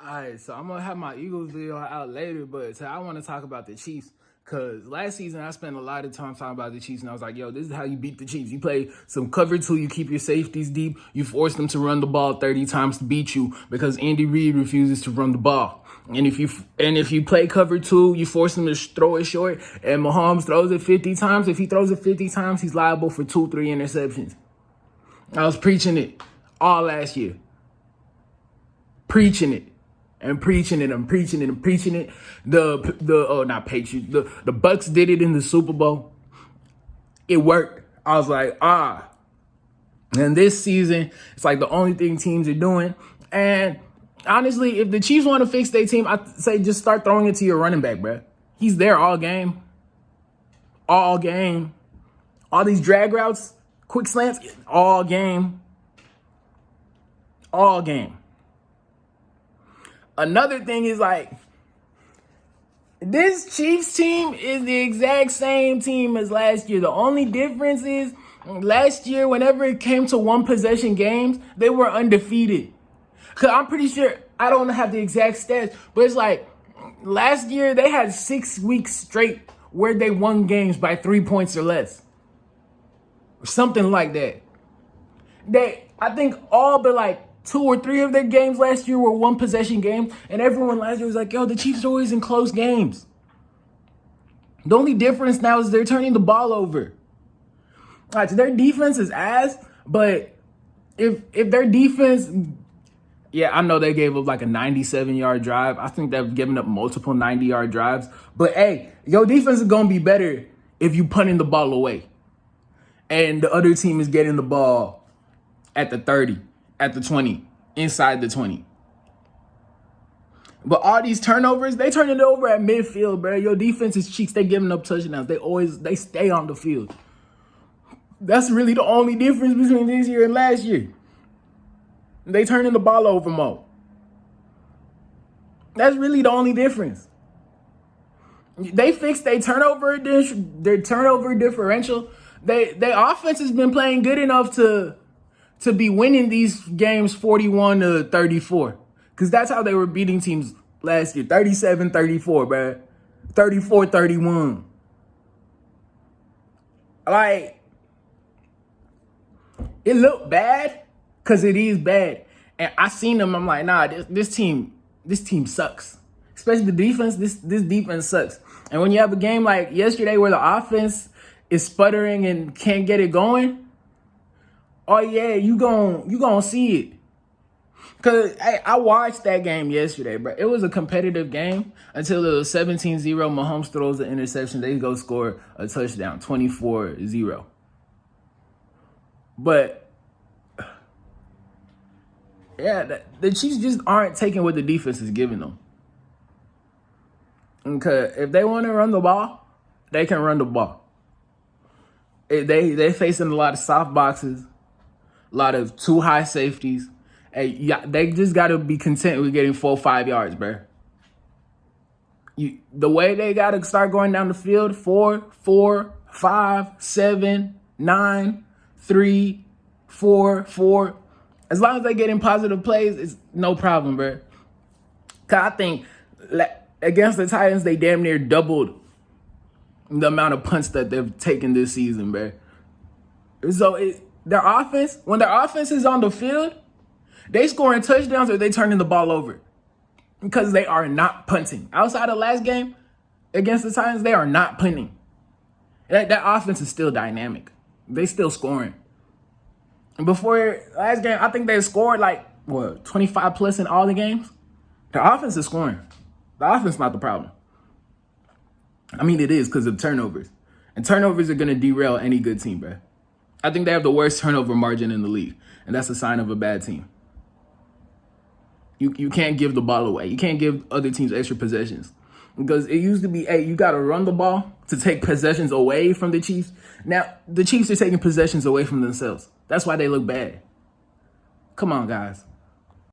Alright, so I'm gonna have my Eagles video out later, but I want to talk about the Chiefs. Cause last season I spent a lot of time talking about the Chiefs, and I was like, yo, this is how you beat the Chiefs. You play some cover two, you keep your safeties deep, you force them to run the ball 30 times to beat you because Andy Reid refuses to run the ball. And if you play cover two, you force him to throw it short, and Mahomes throws it 50 times. If he throws it 50 times, he's liable for 2-3 interceptions. I was preaching it all last year. Preaching it. And preaching it, I'm preaching it, I'm preaching it. Not Patriots. The Bucks did it in the Super Bowl. It worked. I was like, And this season, it's like the only thing teams are doing. And honestly, if the Chiefs want to fix their team, I say just start throwing it to your running back, bro. He's there all game. All game. All these drag routes, quick slants, all game. All game. Another thing is like, this Chiefs team is the exact same team as last year. The only difference is last year, whenever it came to one possession games, they were undefeated. Cause I'm pretty sure, I don't have the exact stats, but it's like last year they had 6 weeks straight where they won games by 3 points or less. Or something like that. I think all but like 2 or 3 of their games last year were one possession games, and everyone last year was like, yo, the Chiefs are always in close games. The only difference now is they're turning the ball over. All right, so their defense is ass, but if their defense, I know they gave up like a 97-yard drive. I think they've given up multiple 90-yard drives. But hey, your defense is going to be better if you punting the ball away. And the other team is getting the ball at the 30. At the 20, inside the 20. But all these turnovers, they turn it over at midfield, bro. Your defense is cheeks. They giving up touchdowns. They stay on the field. That's really the only difference between this year and last year. They turning the ball over more. That's really the only difference. They fixed their turnover differential. Their offense has been playing good enough to be winning these games 41-34. Because that's how they were beating teams last year. 37-34, bro. 34-31. Like, it looked bad because it is bad. And I seen them, I'm like, nah, this team sucks. Especially the defense, this defense sucks. And when you have a game like yesterday where the offense is sputtering and can't get it going, oh yeah, you gon' see it. Cause I watched that game yesterday, bro. It was a competitive game until it was 17-0. Mahomes throws an interception. They go score a touchdown, 24-0. But yeah, the Chiefs just aren't taking what the defense is giving them. Okay, if they want to run the ball, they can run the ball. They facing a lot of soft boxes. A lot of too high safeties. Hey, yeah, they just got to be content with getting 4 or 5 yards, bro. The way they got to start going down the field, 4, 5, 7, 9, 3, 4, 4. As long as they get in positive plays, it's no problem, bro. Because I think against the Titans, they damn near doubled the amount of punts that they've taken this season, bro. So when their offense is on the field, they scoring touchdowns or they turning the ball over because they are not punting. Outside of last game against the Titans, they are not punting. That offense is still dynamic. They still scoring. And before last game, I think they scored 25 plus in all the games. The offense is scoring. The offense is not the problem. I mean, it is because of turnovers. And turnovers are going to derail any good team, bro. I think they have the worst turnover margin in the league, and that's a sign of a bad team. You can't give the ball away. You can't give other teams extra possessions. Because it used to be, hey, you got to run the ball to take possessions away from the Chiefs. Now, the Chiefs are taking possessions away from themselves. That's why they look bad. Come on, guys.